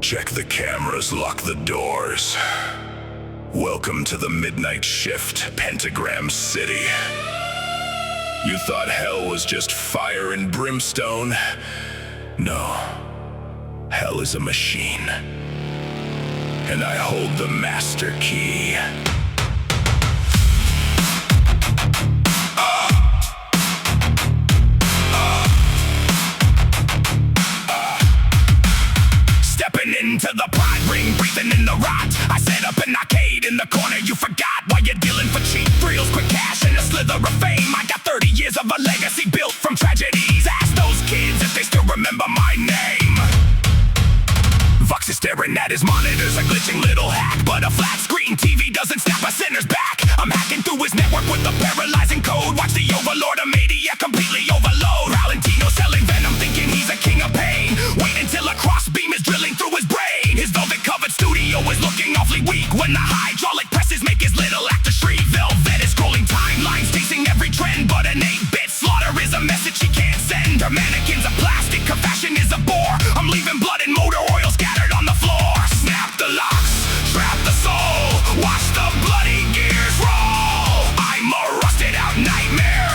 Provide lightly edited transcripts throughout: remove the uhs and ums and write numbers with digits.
Check the cameras, lock the doors. Welcome to the midnight shift, Pentagram City. You thought hell was just fire and brimstone? No. Hell is a machine. And I hold the master key. Stepping into the pride ring, breathing in the rot. I set up an arcade in the corner, you forgot. While you're dealing for cheap thrills, quick cash, and a slither of fame. I got 30 years of a legacy built from tragedies. Ask those kids if they still remember my name. Vox is staring at his monitors, a glitching little hack. But a flat screen TV doesn't snap a sinner's back. I'm hacking through his network with a paralyzing code. Watch the overlord of media completely overload. Valentino selling venom, thinking he's a king of pain. Wait until a crossbeam is drilling through his brain. His velvet-covered studio is looking awfully weak when the hydraulic presses make his little actor shriek. Velvet is scrolling timelines, chasing every trend. But an 8-bit slaughter is a message she can't send. Her mannequins are plastic, her fashion is a bore. I'm leaving blood and motor oil scattered on the floor. Snap the locks, trap the soul, watch the bloody gears roll. I'm a rusted out nightmare,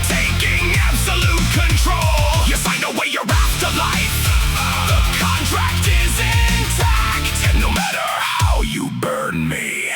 taking absolute control. You signed away your afterlife, the contract is intact. And no matter how you burn me,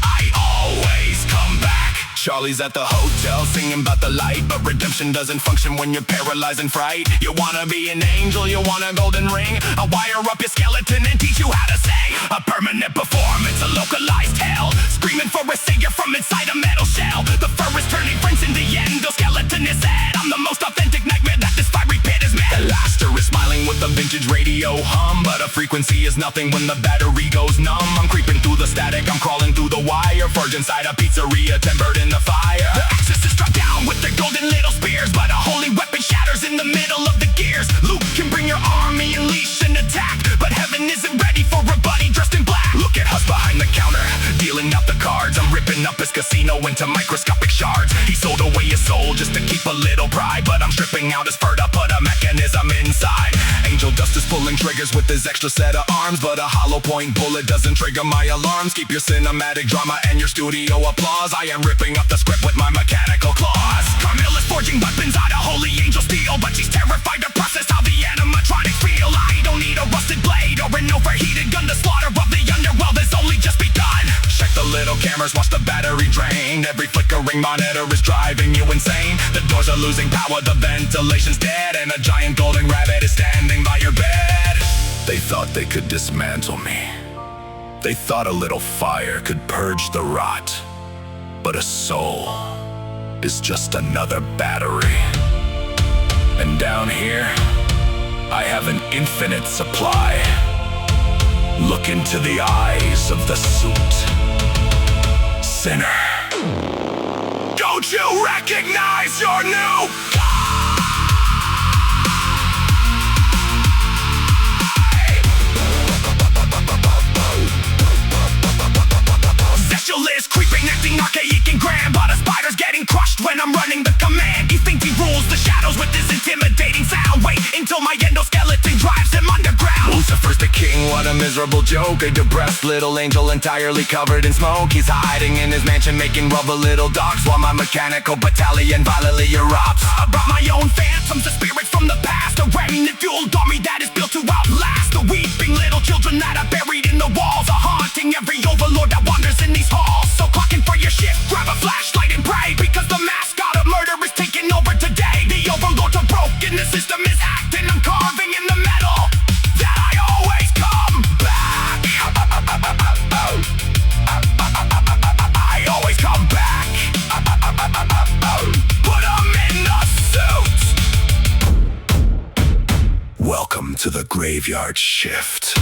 I always come back. Charlie's at the hotel singing about the light, but redemption doesn't function when you're paralyzed in fright. You wanna be an angel, you want a golden ring. I'll wire up your skeleton and teach you how to say a permanent performance, a localized hell, screaming for a savior from inside a metal shell. The fur is turning friends in the endoskeleton is sad. I'm the most authentic nightmare that this fiery pit is met. The laster is smiling with a vintage radio hum, but a frequency is nothing when the battery goes numb. I'm creeping through the static, I'm crawling through the wire, forged inside a pizzeria, tempered in the fire. The exorcists drop down with their golden little spears, but a holy weapon shatters in the middle of the gears. Luke can bring your army, unleash an attack, but heaven isn't ready for a buddy dressed in black. Look at Hus behind the counter, dealing out the cards. I'm ripping up his casino into microscopic shards. He sold away his soul just to keep a little pride, but I'm stripping out his fur to put a mechanism inside. Angel Dust is pulling triggers with his extra set of arms, but a hollow point bullet doesn't trigger my alarms. Keep your cinematic drama and your studio applause. I am ripping up the script with my mechanical claws. Carmilla's forging weapons out of holy angel steel, but she's terrified to process how the animatronics feel. I don't need a rusted blade or an overheated gun. The slaughter of the underworld has only just begun. Check the little cameras, watch the battery drain. Every flickering monitor is driving you insane. The doors are losing power, the ventilation's dead, and a giant golden rabbit is standing by your bed. They thought they could dismantle me. They thought a little fire could purge the rot. But a soul is just another battery. And down here, I have an infinite supply. Look into the eyes of the suit. Sinner, don't you recognize your new is creeping, acting archaic and grand, but a spider's getting crushed when I'm running the command. He thinks he rules the shadows with his intimidating sound. Wait until my endoskeleton drives him underground. Lucifer's the king, what a miserable joke. A depressed little angel entirely covered in smoke. He's hiding in his mansion making rubber little dogs, while my mechanical battalion violently erupts. I brought my own phantoms, the spirits from the past, a remnant fueled army that is built to outlast the weeping little children that are buried in the walls, are haunting every overlord that wanders in these halls. So clock in for your shift, grab a flashlight and pray, because the mascot of murder is taking over today. The overlords are broken, the system is hacked, and I'm carving in the metal that I always come back. I always come back. Put 'em in the suit. Welcome to the graveyard shift.